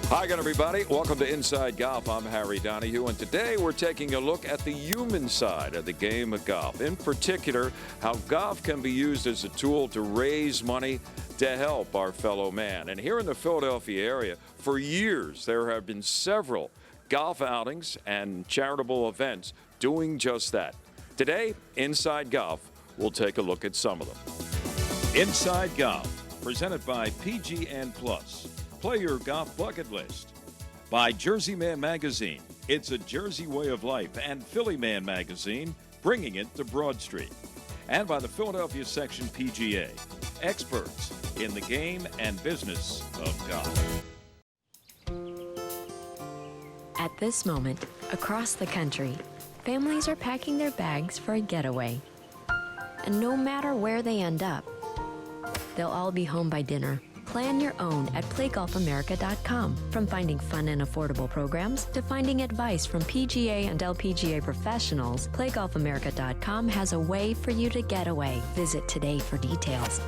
Hi again, everybody. Welcome to Inside Golf. I'm Harry Donahue, and today we're taking a look at the human side of the game of golf. In particular, how golf can be used as a tool to raise money to help our fellow man. And here in the Philadelphia area, for years, there have been several golf outings and charitable events doing just that. Today, Inside Golf, we'll take a look at some of them. Inside Golf, presented by PGN Plus. Play your golf bucket list. By Jersey Man Magazine, it's a Jersey way of life, and Philly Man Magazine, bringing it to Broad Street. And by the Philadelphia Section PGA, experts in the game and business of golf. At this moment, across the country, families are packing their bags for a getaway. And no matter where they end up, they'll all be home by dinner. Plan your own at playgolfamerica.com. From finding fun and affordable programs to finding advice from PGA and LPGA professionals, playgolfamerica.com has a way for you to get away. Visit today for details.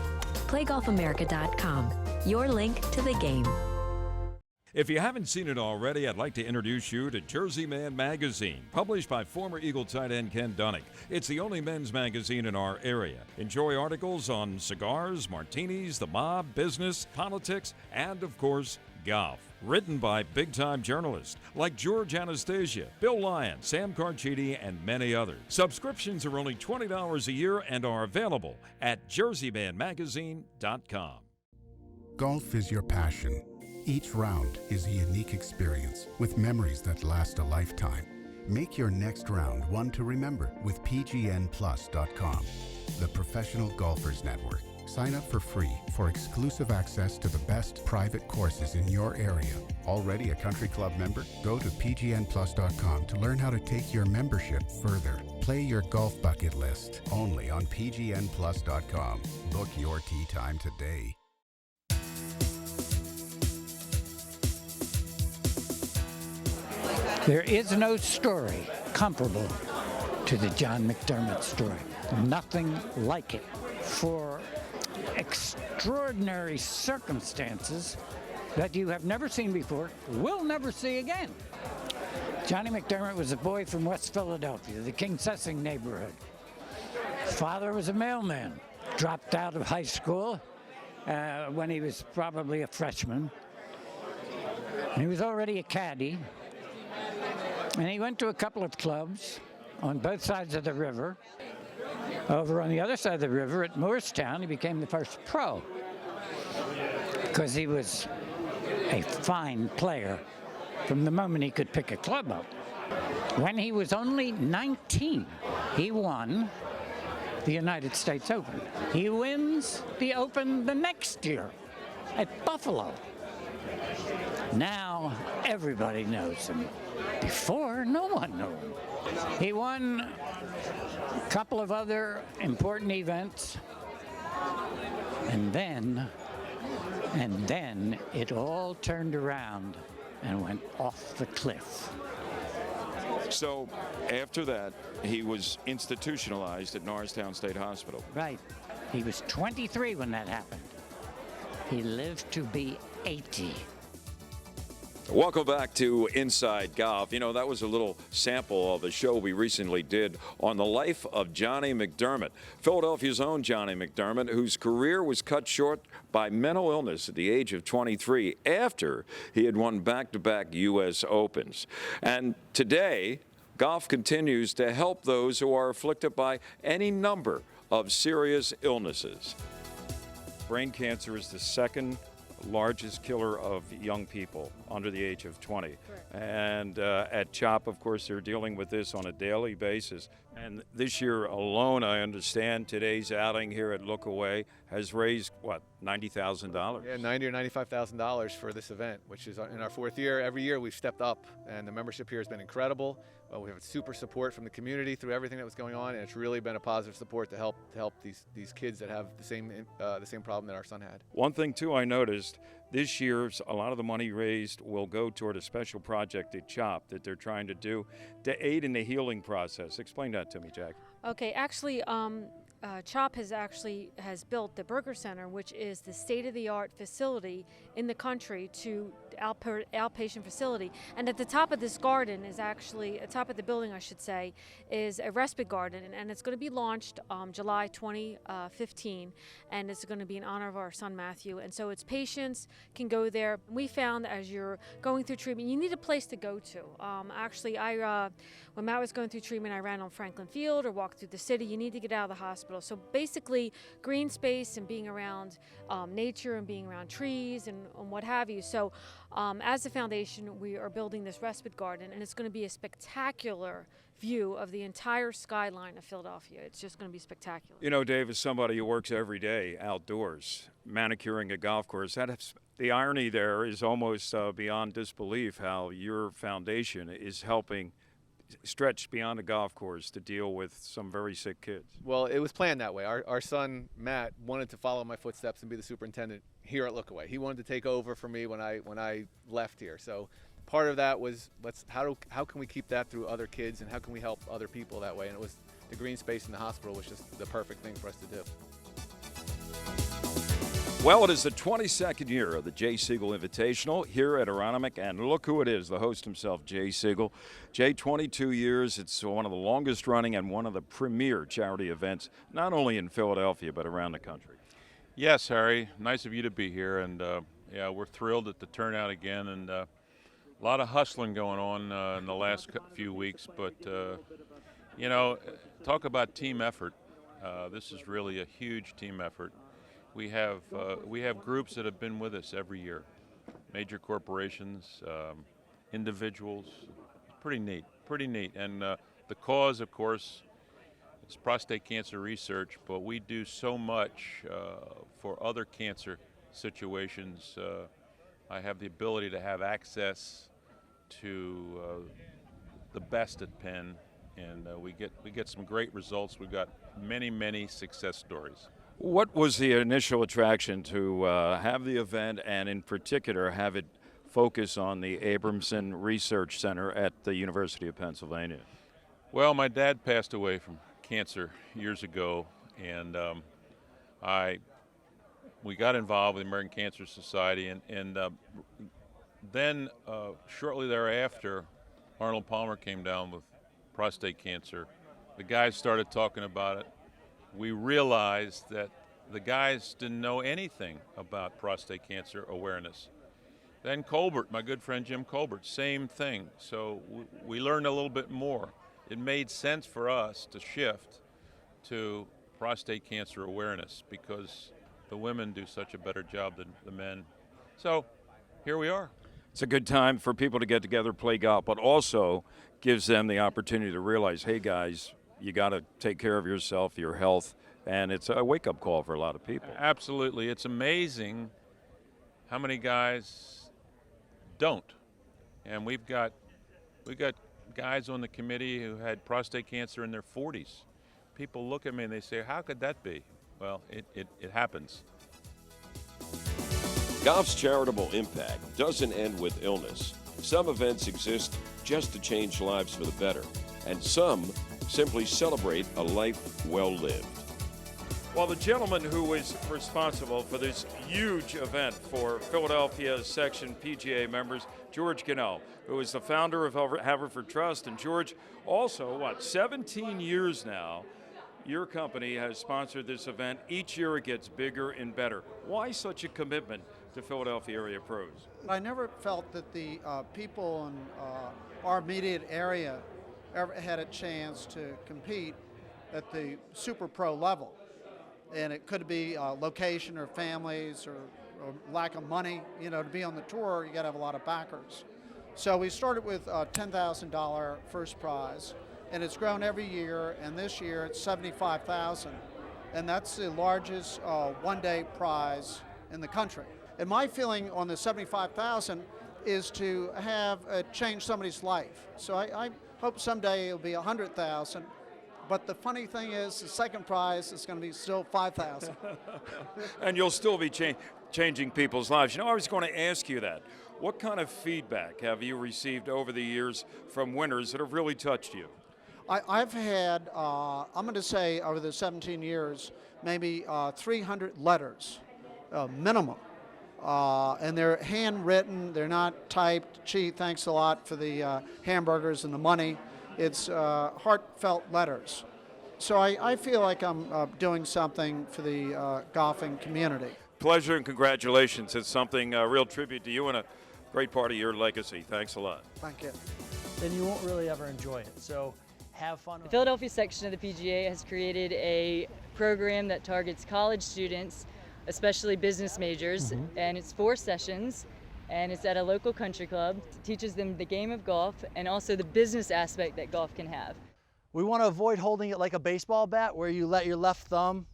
playgolfamerica.com, your link to the game. If you haven't seen it already, I'd like to introduce you to Jersey Man Magazine, published by former Eagle tight end Ken Dunek. It's the only men's magazine in our area. Enjoy articles on cigars, martinis, the mob, business, politics, and, of course, golf. Written by big-time journalists like George Anastasia, Bill Lyon, Sam Carchidi, and many others. Subscriptions are only $20 a year and are available at jerseymanmagazine.com. Golf is your passion. Each round is a unique experience with memories that last a lifetime. Make your next round one to remember with PGNplus.com, the Professional Golfers Network. Sign up for free for exclusive access to the best private courses in your area. Already a country club member? Go to PGNplus.com to learn how to take your membership further. Play your golf bucket list only on PGNplus.com. Book your tee time today. There is no story comparable to the John McDermott story. Nothing like it. For extraordinary circumstances that you have never seen before, will never see again. Johnny McDermott was a boy from West Philadelphia, the King Sessing neighborhood. His father was a mailman, dropped out of high school when he was probably a freshman. And he was already a caddy. And he went to a couple of clubs on both sides of the river. Over on the other side of the river at Moorestown, he became the first pro because he was a fine player from the moment he could pick a club up. When he was only 19, he won the United States Open. He wins the Open the next year at Buffalo. Now everybody knows him. Before, no one knew him. He won a couple of other important events, and then it all turned around and went off the cliff. So after that, he was institutionalized at Norristown State Hospital. Right. He was 23 when that happened. He lived to be 80. Welcome back to Inside Golf. You know, that was a little sample of a show we recently did on the life of Johnny McDermott, Philadelphia's own Johnny McDermott, whose career was cut short by mental illness at the age of 23 after he had won back-to-back U.S. Opens. And today, golf continues to help those who are afflicted by any number of serious illnesses. Brain cancer is the second largest killer of young people under the age of 20. Correct. And at CHOP, of course, they're dealing with this on a daily basis. And this year alone, I understand today's outing here at Lookaway has raised, what, $90,000? Yeah, $90,000 or $95,000 for this event, which is in our fourth year. Every year we've stepped up, and the membership here has been incredible. We have super support from the community through everything that was going on, and it's really been a positive support to help these kids that have the same problem that our son had. One thing too I noticed this year, a lot of the money raised will go toward a special project at CHOP that they're trying to do to aid in the healing process. Explain that to me, Jack. Okay, actually, CHOP has built the Burger Center, which is the state-of-the-art facility in the country to outpatient facility. And at the top of this garden is actually, at the top of the building, I should say, is a respite garden, and it's going to be launched July 2015, and it's going to be in honor of our son Matthew. And so its patients can go there. We found that as you're going through treatment, you need a place to go to. When Matt was going through treatment, I ran on Franklin Field or walked through the city. You need to get out of the hospital. So basically, green space and being around nature and being around trees and what have you. So as a foundation, we are building this respite garden, and it's going to be a spectacular view of the entire skyline of Philadelphia. It's just going to be spectacular. You know, Dave, as somebody who works every day outdoors, manicuring a golf course, the irony there is almost beyond disbelief how your foundation is helping stretch beyond a golf course to deal with some very sick kids. Well, it was planned that way. Our son, Matt, wanted to follow my footsteps and be the superintendent here at Lookaway. He wanted to take over for me when I left here. So part of that was how can we keep that through other kids, and how can we help other people that way? And it was the green space in the hospital was just the perfect thing for us to do. Well, it is the 22nd year of the Jay Siegel Invitational here at Aronimink, and look who it is, the host himself, Jay Siegel. Jay, 22 years. It's one of the longest running and one of the premier charity events, not only in Philadelphia, but around the country. Yes, Harry. Nice of you to be here, and yeah, we're thrilled at the turnout again, and a lot of hustling going on in the last few weeks, but you know, talk about team effort. This is really a huge team effort. We have groups that have been with us every year, major corporations, individuals. Pretty neat. And the cause, of course, is prostate cancer research, but we do so much for other cancer situations. I have the ability to have access to the best at Penn, and we get some great results. We've got many success stories. What was the initial attraction to have the event, and in particular have it focus on the Abramson Research Center at the University of Pennsylvania? Well, my dad passed away from cancer years ago, and we got involved with the American Cancer Society, and then shortly thereafter, Arnold Palmer came down with prostate cancer. The guys started talking about it. We realized that the guys didn't know anything about prostate cancer awareness. Then Colbert, my good friend Jim Colbert, same thing. So we learned a little bit more. It made sense for us to shift to prostate cancer awareness because the women do such a better job than the men. So here we are. It's a good time for people to get together, play golf, but also gives them the opportunity to realize, hey guys, you got to take care of yourself, your health, and it's a wake-up call for a lot of people. Absolutely. It's amazing how many guys don't. And we've got guys on the committee who had prostate cancer in their 40s. People look at me and they say, how could that be? Well, it happens. Golf's charitable impact doesn't end with illness. Some events exist just to change lives for the better, and some simply celebrate a life well lived. Well, the gentleman who is responsible for this huge event for Philadelphia Section PGA members, George Gonell, who is the founder of Haverford Trust. And George, also, 17 years now, your company has sponsored this event. Each year it gets bigger and better. Why such a commitment to Philadelphia area pros? I never felt that the people in our immediate area ever had a chance to compete at the super pro level. And it could be location or families or lack of money. You know, to be on the tour, you got to have a lot of backers. So we started with a $10,000 first prize, and it's grown every year, and this year it's $75,000. And that's the largest one-day prize in the country. And my feeling on the $75,000 is to have change somebody's life. So I hope someday it'll be $100,000. But the funny thing is, the second prize is going to be still $5,000. And you'll still be changing people's lives. You know, I was going to ask you that. What kind of feedback have you received over the years from winners that have really touched you? I've had, I'm going to say over the 17 years, maybe 300 letters, minimum. And they're handwritten, they're not typed. Gee, thanks a lot for the hamburgers and the money. It's heartfelt letters. So I feel like I'm doing something for the golfing community. Pleasure and congratulations. It's something, a real tribute to you and a great part of your legacy. Thanks a lot. Thank you. Then you won't really ever enjoy it. So have fun. The Philadelphia section of the PGA has created a program that targets college students, especially business majors, and it's 4 sessions, and it's at a local country club. It teaches them the game of golf and also the business aspect that golf can have. We want to avoid holding it like a baseball bat where you let your left thumb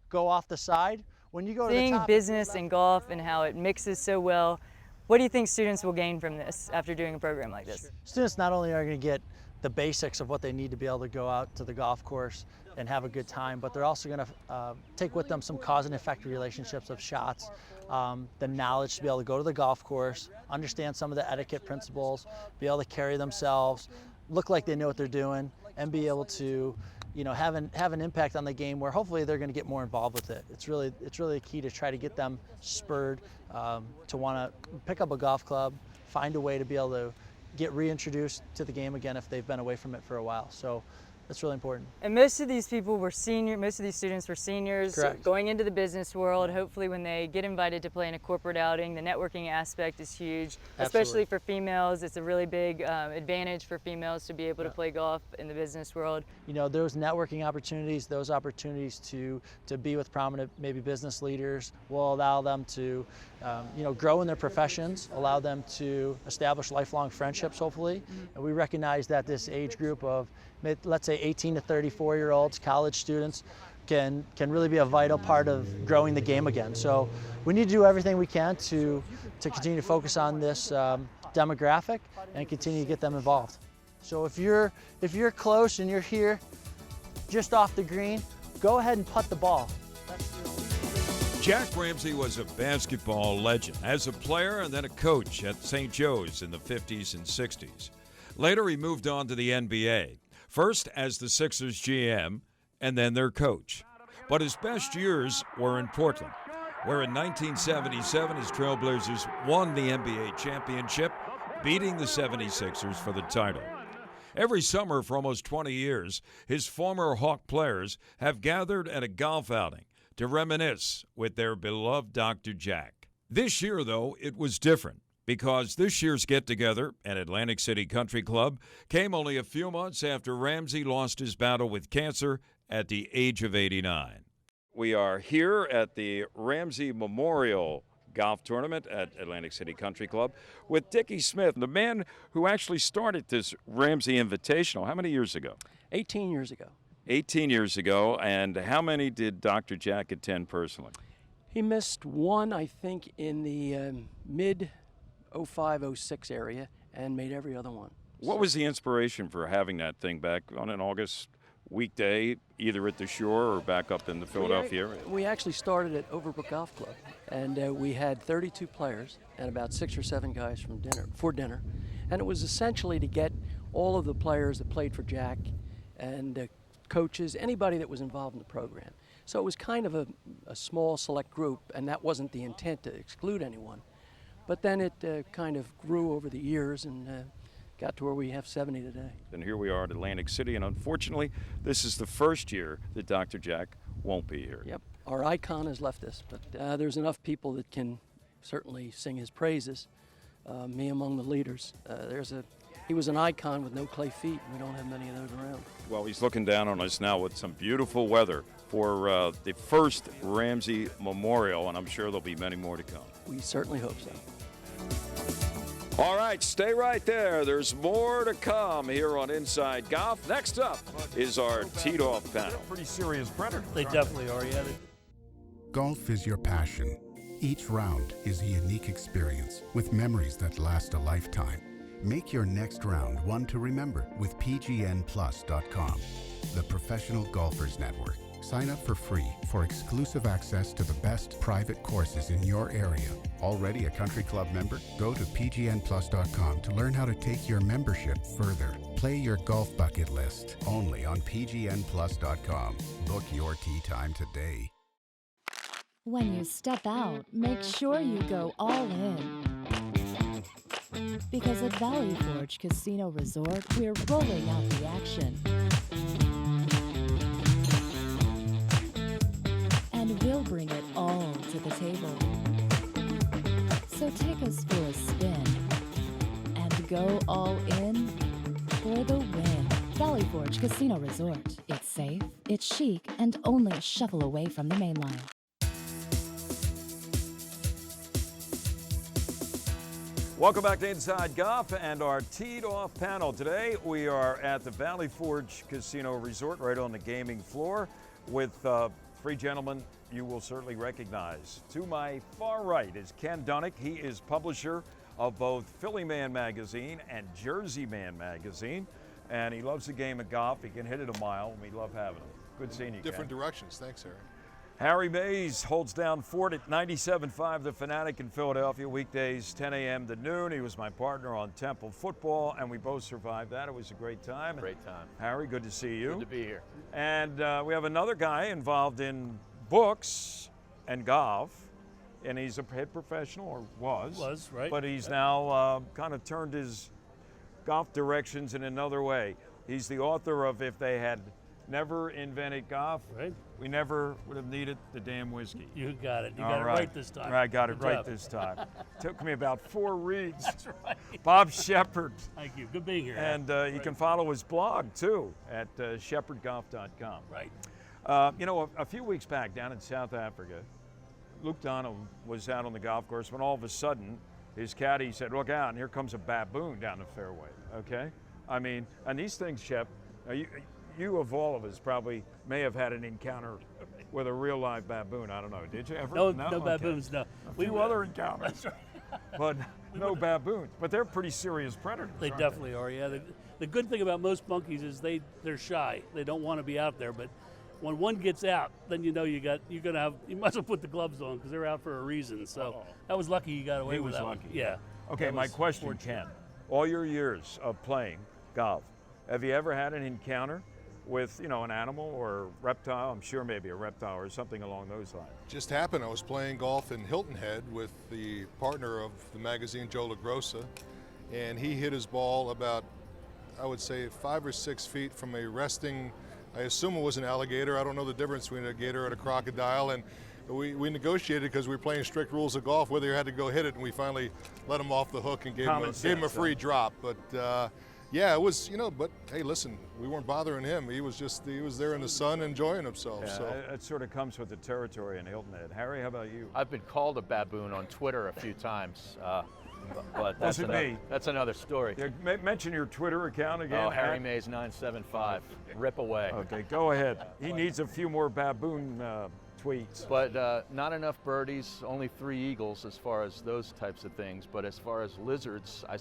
go off the side. When you go to the Seeing top, business and golf and how it mixes so well, what do you think students will gain from this after doing a program like this? Students not only are going to get the basics of what they need to be able to go out to the golf course and have a good time, but they're also going to take with them some cause and effect relationships of shots, the knowledge to be able to go to the golf course, understand some of the etiquette principles, be able to carry themselves, look like they know what they're doing, and be able to, have an impact on the game where hopefully they're going to get more involved with it. It's really a key to try to get them spurred to want to pick up a golf club, find a way to be able to get reintroduced to the game again if they've been away from it for a while. So that's really important. And most of these people were most of these students were seniors. Correct. Going into the business world. Hopefully when they get invited to play in a corporate outing, the networking aspect is huge. Absolutely. Especially for females. It's a really big advantage for females to be able to play golf in the business world. Those networking opportunities, those opportunities to be with prominent maybe business leaders will allow them to grow in their professions, allow them to establish lifelong friendships hopefully. And we recognize that this age group of, let's say 18 to 34-year-olds, college students, can really be a vital part of growing the game again. So we need to do everything we can to continue to focus on this demographic and continue to get them involved. So if you're close and you're here just off the green, go ahead and putt the ball. Jack Ramsay was a basketball legend as a player and then a coach at St. Joe's in the 50s and 60s. Later, he moved on to the NBA, first as the Sixers GM and then their coach. But his best years were in Portland, where in 1977 his Trailblazers won the NBA championship, beating the 76ers for the title. Every summer for almost 20 years, his former Hawk players have gathered at a golf outing to reminisce with their beloved Dr. Jack. This year, though, it was different because this year's get-together at Atlantic City Country Club came only a few months after Ramsay lost his battle with cancer at the age of 89. We are here at the Ramsay Memorial Golf Tournament at Atlantic City Country Club with Dickie Smith, the man who actually started this Ramsay Invitational. How many years ago? 18 years ago. 18 years ago, and how many did Dr. Jack attend personally? He missed one, I think, in the mid-05, 06 area and made every other one. What was the inspiration for having that thing back on an August weekday, either at the shore or back up in the Philadelphia area? We actually started at Overbrook Golf Club, and we had 32 players and about 6 or 7 guys for dinner. And it was essentially to get all of the players that played for Jack and coaches, anybody that was involved in the program. So it was kind of a small select group, and that wasn't the intent to exclude anyone. But then it kind of grew over the years and got to where we have 70 today. And here we are at Atlantic City, and unfortunately, this is the first year that Dr. Jack won't be here. Yep, our icon has left us, but there's enough people that can certainly sing his praises, me among the leaders. He was an icon with no clay feet. We don't have many of those around. Well, he's looking down on us now with some beautiful weather for the first Ramsay Memorial, and I'm sure there'll be many more to come. We certainly hope so. All right, stay right there. There's more to come here on Inside Golf. Next up is our teed off panel. Pretty serious predator. They definitely are, yeah. Golf is your passion. Each round is a unique experience with memories that last a lifetime. Make your next round one to remember with PGNplus.com, the Professional Golfers Network. Sign up for free for exclusive access to the best private courses in your area. Already a country club member? Go to pgnplus.com to learn how to take your membership further. Play your golf bucket list only on pgnplus.com. Book your tee time today. When you step out, make sure you go all in. Because at Valley Forge Casino Resort, we're rolling out the action. And we'll bring it all to the table. So take us for a spin and go all in for the win. Valley Forge Casino Resort. It's safe, it's chic, and only a shuffle away from the main line. Welcome back to Inside Golf and our teed off panel. Today we are at the Valley Forge Casino Resort right on the gaming floor with three gentlemen you will certainly recognize. To my far right is Ken Dunek. He is publisher of both Philly Man Magazine and Jersey Man Magazine, and he loves the game of golf. He can hit it a mile, and we love having him. Good seeing you, Different Ken. directions. Thanks, Harry. Harry Mays holds down fort at 97.5 The Fanatic in Philadelphia, weekdays 10 a.m. to noon. He was my partner on Temple football, and we both survived that. It was a great time. Great time. Harry, good to see you. Good to be here. And we have another guy involved in books and golf, and he's a head professional, or was. Right. But he's now kind of turned his golf directions in another way. He's the author of If They Had Never Invented Golf, right, we never would have needed the damn whiskey. You got it. You All got it right this time. I got it Good right job. this time. Took me about 4 reads. That's right. Bob Shepard. Thank you. Good being here. And you can follow his blog, too, at shepardgolf.com. Right. You know, a few weeks back down in South Africa, Luke Donald was out on the golf course when all of a sudden his caddy said, look out, and here comes a baboon down the fairway, okay? I mean, and these things, Shep, you of all of us probably may have had an encounter with a real live baboon. I don't know. Did you ever? No Okay. baboons, no. A few other encounters. That's right. But no baboons. But they're pretty serious predators. They aren't definitely are, yeah. The good thing about most monkeys is they're shy. They don't want to be out there, but when one gets out, then you know you might as well put the gloves on because they're out for a reason. So that was lucky you got away He with was that lucky. one. Yeah. Okay, That my was question, fortunate. Ken. All your years of playing golf, have you ever had an encounter with, an animal or reptile? I'm sure maybe a reptile or something along those lines. Just happened. I was playing golf in Hilton Head with the partner of the magazine, Joe LaGrossa, and he hit his ball about, I would say, 5 or 6 feet from a resting, I assume it was an alligator. I don't know the difference between a gator and a crocodile. And we negotiated because we were playing strict rules of golf whether you had to go hit it, and we finally let him off the hook and gave him a free drop. But yeah, it was, but hey, listen, we weren't bothering him. He was there in the sun enjoying himself. Yeah, So it sort of comes with the territory in Hilton Head. Harry, how about you? I've been called a baboon on Twitter a few times, but Wasn't me. That's another story. Mention your Twitter account again. Oh, Harry Mays 975. Rip away. Okay, go ahead. He needs a few more baboon tweets. But not enough birdies, only 3 eagles as far as those types of things. But as far as lizards, I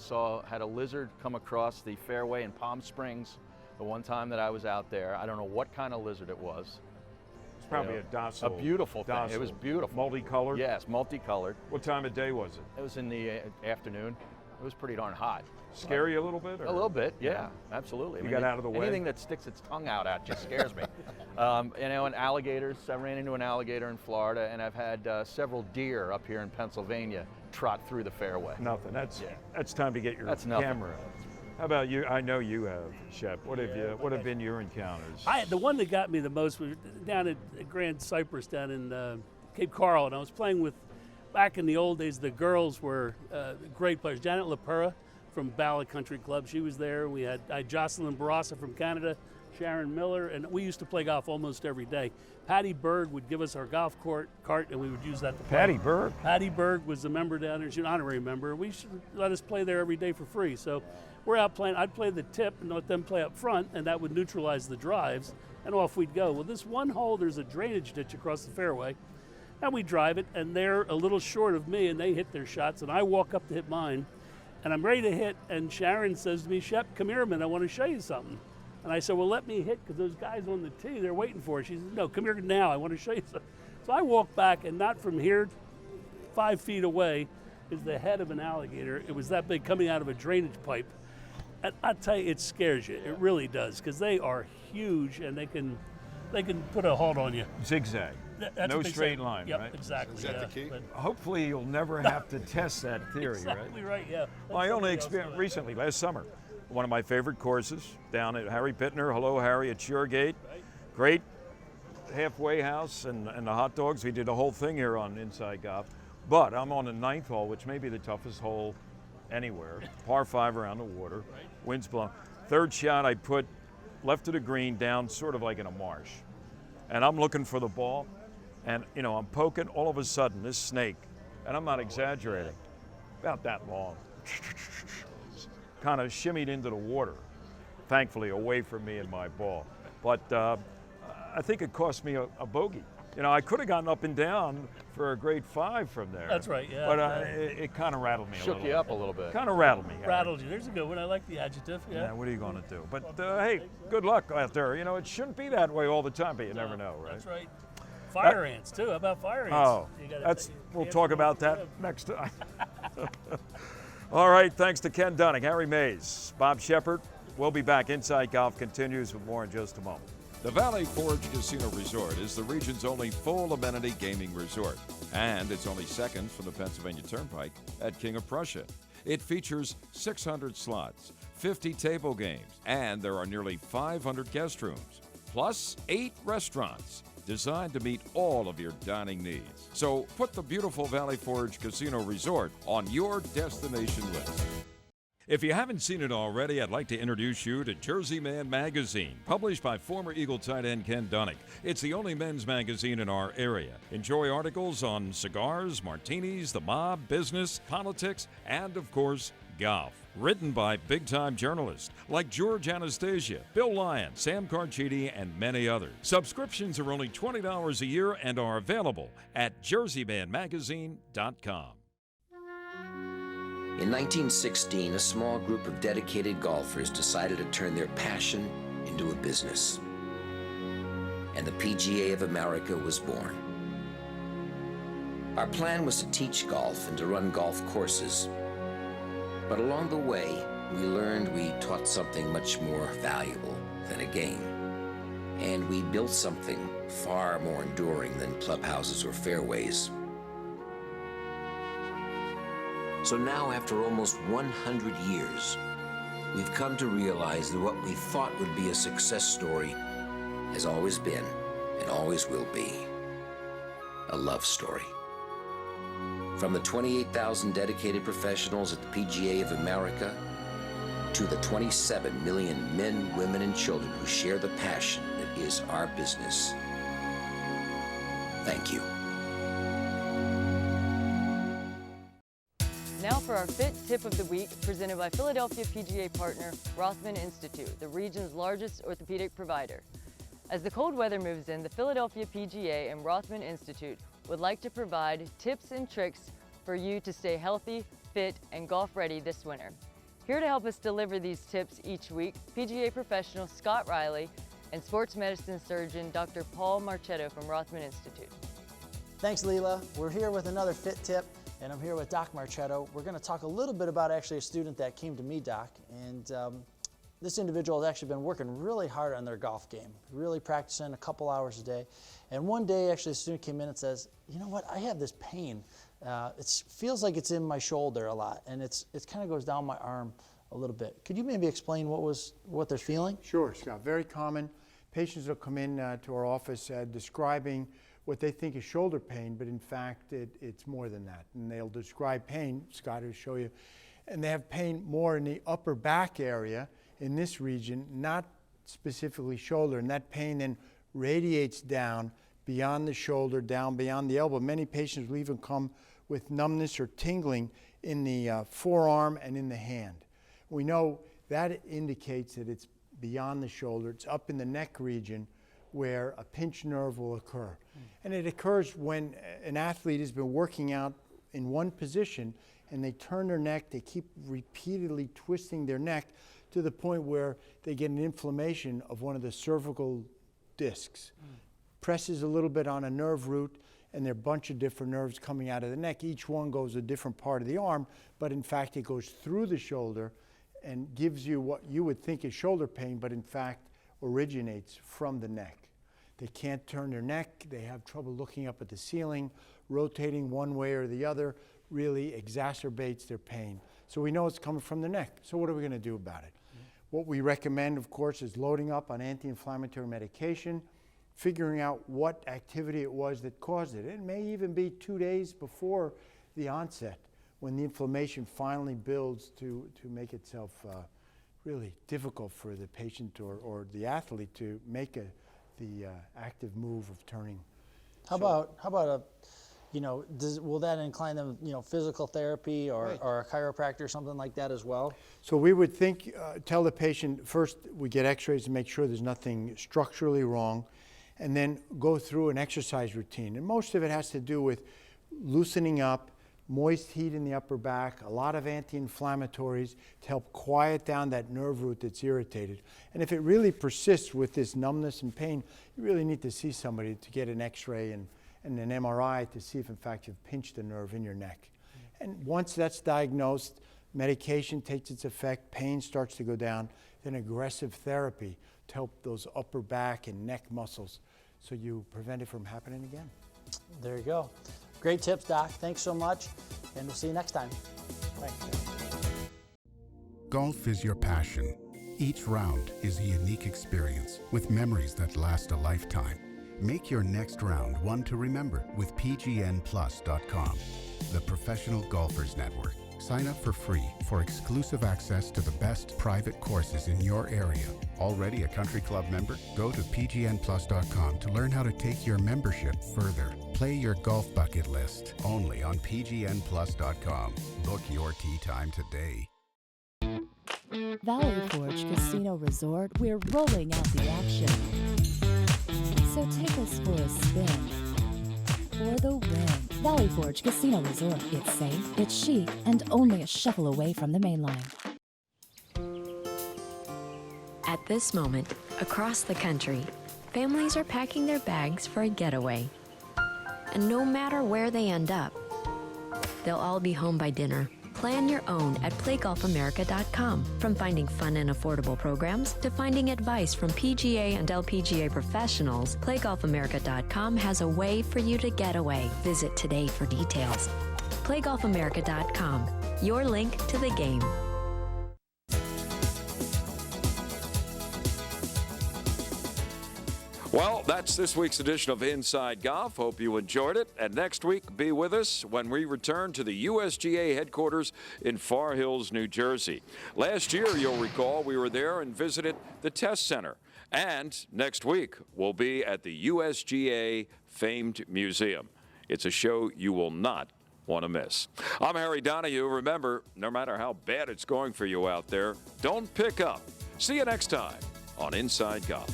had a lizard come across the fairway in Palm Springs the one time that I was out there. I don't know what kind of lizard it was. It's probably a docile. A beautiful thing. Docile. It was beautiful. Multicolored? Yes, multicolored. What time of day was it? It was in the afternoon. It was pretty darn hot. Scare you a little bit? Or? A little bit, yeah, absolutely. You got out of the way? Anything that sticks its tongue out at you scares me. And alligators. I ran into an alligator in Florida, and I've had several deer up here in Pennsylvania trot through the fairway. Nothing. That's time to get your That's nothing. camera. How about you? I know you have, Shep. What have been your encounters? The one that got me the most was down at Grand Cypress down in Cape Coral, and I was playing with, back in the old days, the girls were great players. Janet LaPera from Ballad Country Club, she was there. I had Jocelyn Barassa from Canada, Sharon Miller, and we used to play golf almost every day. Patty Berg would give us our golf cart, and we would use that to play. Patty Berg? Patty Berg was a member down there. She's an honorary member. We should let us play there every day for free. So we're out playing. I'd play the tip and let them play up front, and that would neutralize the drives, and off we'd go. Well, this one hole, there's a drainage ditch across the fairway, and we drive it, and they're a little short of me, and they hit their shots, and I walk up to hit mine, and I'm ready to hit, and Sharon says to me, Shep, come here a minute, I want to show you something. And I said, well, let me hit, because those guys on the tee, they're waiting for it. She said, no, come here now. I want to show you something. So I walked back, and not from here, 5 feet away, is the head of an alligator. It was that big, coming out of a drainage pipe. And I tell you, it scares you. It really does, because they are huge, and they can put a halt on you. Zigzag. That's no what they straight say. line, Yep, right? exactly. Is that yeah. the key? But Hopefully you'll never have to test that theory, exactly right? right, yeah. Well, I only experienced recently, last summer, one of my favorite courses down at Harry Pittner. Hello, Harry, at Shoregate. Great halfway house and the hot dogs. We did the whole thing here on Inside Golf. But I'm on the 9th hole, which may be the toughest hole anywhere. Par 5 around the water, wind's blowing. Third shot, I put left of the green down sort of like in a marsh. And I'm looking for the ball, and I'm poking. All of a sudden, this snake, and I'm not exaggerating, about that long, kind of shimmied into the water, thankfully away from me and my ball. But I think it cost me a bogey. I could have gotten up and down for a grade 5 from there. That's right, yeah. But it kind of rattled me a little. Shook you up a little bit. Kind of rattled me. Rattled you. There's a good one. I like the adjective. Yeah. Yeah, what are you going to do? But hey, good luck out there. It shouldn't be that way all the time, but you never know, right? That's right. Fire ants too. How about fire ants? Oh, we'll talk about that next time. All right, thanks to Ken Dunning, Harry Mays, Bob Shepard. We'll be back. Inside Golf continues with more in just a moment. The Valley Forge Casino Resort is the region's only full amenity gaming resort, and it's only seconds from the Pennsylvania Turnpike at King of Prussia. It features 600 slots, 50 table games, and there are nearly 500 guest rooms, plus 8 restaurants designed to meet all of your dining needs. So put the beautiful Valley Forge Casino Resort on your destination list. If you haven't seen it already, I'd like to introduce you to Jersey Man Magazine, published by former Eagle tight end Ken Dunning. It's the only men's magazine in our area. Enjoy articles on cigars, martinis, the mob, business, politics, and of course, golf. Written by big-time journalists like George Anastasia, Bill Lyon, Sam Carchidi, and many others. Subscriptions are only $20 a year and are available at jerseymanmagazine.com. In 1916, a small group of dedicated golfers decided to turn their passion into a business. And the PGA of America was born. Our plan was to teach golf and to run golf courses. But along the way, we learned we taught something much more valuable than a game. And we built something far more enduring than clubhouses or fairways. So now, after almost 100 years, we've come to realize that what we thought would be a success story has always been, and always will be, a love story. From the 28,000 dedicated professionals at the PGA of America to the 27 million men, women, and children who share the passion that is our business. Thank you. Now for our Fit Tip of the Week, presented by Philadelphia PGA partner Rothman Institute, the region's largest orthopedic provider. As the cold weather moves in, the Philadelphia PGA and Rothman Institute would like to provide tips and tricks for you to stay healthy, fit, and golf ready this winter. Here to help us deliver these tips each week, PGA professional Scott Riley and sports medicine surgeon Dr. Paul Marchetto from Rothman Institute. Thanks, Leela. We're here with another Fit Tip, and I'm here with Doc Marchetto. We're going to talk a little bit about actually a student that came to me, Doc, and this individual has actually been working really hard on their golf game, really practicing a couple hours a day. And one day, actually, a student came in and says, you know what, I have this pain. It feels like it's in my shoulder a lot, and it kind of goes down my arm a little bit. Could you maybe explain what they're feeling? Sure, Scott. Very common. Patients will come in to our office describing what they think is shoulder pain, but in fact, it's more than that. And they'll describe pain, Scott will show you, and they have pain more in the upper back area in this region, not specifically shoulder, and that pain then radiates down beyond the shoulder, down beyond the elbow. Many patients will even come with numbness or tingling in the forearm and in the hand. We know that indicates that it's beyond the shoulder. It's up in the neck region where a pinched nerve will occur. And it occurs when an athlete has been working out in one position and they turn their neck, they keep repeatedly twisting their neck to the point where they get an inflammation of one of the cervical discs. Presses a little bit on a nerve root, and there are a bunch of different nerves coming out of the neck. Each one goes a different part of the arm, but in fact it goes through the shoulder and gives you what you would think is shoulder pain, but in fact originates from the neck. They can't turn their neck, they have trouble looking up at the ceiling, rotating one way or the other really exacerbates their pain. So we know it's coming from the neck. So what are we going to do about it? What we recommend, of course, is loading up on anti-inflammatory medication, figuring out what activity it was that caused it. It may even be 2 days before the onset when the inflammation finally builds to make itself really difficult for the patient or the athlete to make the active move of turning. How about a, will that incline them, physical therapy or a chiropractor or something like that as well? So we would tell the patient, first we get x-rays to make sure there's nothing structurally wrong, and then go through an exercise routine. And most of it has to do with loosening up, moist heat in the upper back, a lot of anti-inflammatories to help quiet down that nerve root that's irritated. And if it really persists with this numbness and pain, you really need to see somebody to get an x-ray and an MRI to see if in fact you've pinched the nerve in your neck. And once that's diagnosed, medication takes its effect, pain starts to go down, then aggressive therapy to help those upper back and neck muscles so you prevent it from happening again. There you go. Great tips, Doc. Thanks so much, and we'll see you next time. Bye. Golf is your passion. Each round is a unique experience with memories that last a lifetime. Make your next round one to remember with PGNplus.com, the Professional Golfers Network. Sign up for free for exclusive access to the best private courses in your area. Already a country club member? Go to PGNplus.com to learn how to take your membership further. Play your golf bucket list only on PGNplus.com. Book your tee time today. Valley Forge Casino Resort, we're rolling out the action. So take us for a spin for the win. Valley Forge Casino Resort. It's safe, it's chic, and only a shuffle away from the main line. At this moment, across the country, families are packing their bags for a getaway. And no matter where they end up, they'll all be home by dinner. Plan your own at PlayGolfAmerica.com. From finding fun and affordable programs to finding advice from PGA and LPGA professionals, PlayGolfAmerica.com has a way for you to get away. Visit today for details. PlayGolfAmerica.com, your link to the game. Well, that's this week's edition of Inside Golf. Hope you enjoyed it. And next week, be with us when we return to the USGA headquarters in Far Hills, New Jersey. Last year, you'll recall, we were there and visited the Test Center. And next week, we'll be at the USGA Famed Museum. It's a show you will not want to miss. I'm Harry Donahue. Remember, no matter how bad it's going for you out there, don't pick up. See you next time on Inside Golf.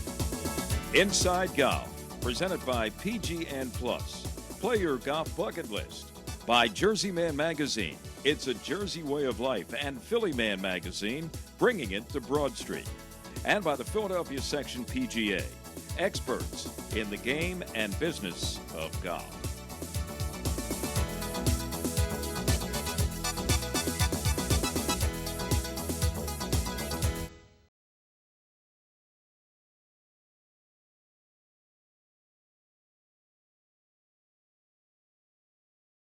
Inside Golf, presented by PGN Plus. Play your golf bucket list. By Jersey Man Magazine. It's a Jersey way of life. And Philly Man Magazine, bringing it to Broad Street. And by the Philadelphia Section PGA. Experts in the game and business of golf.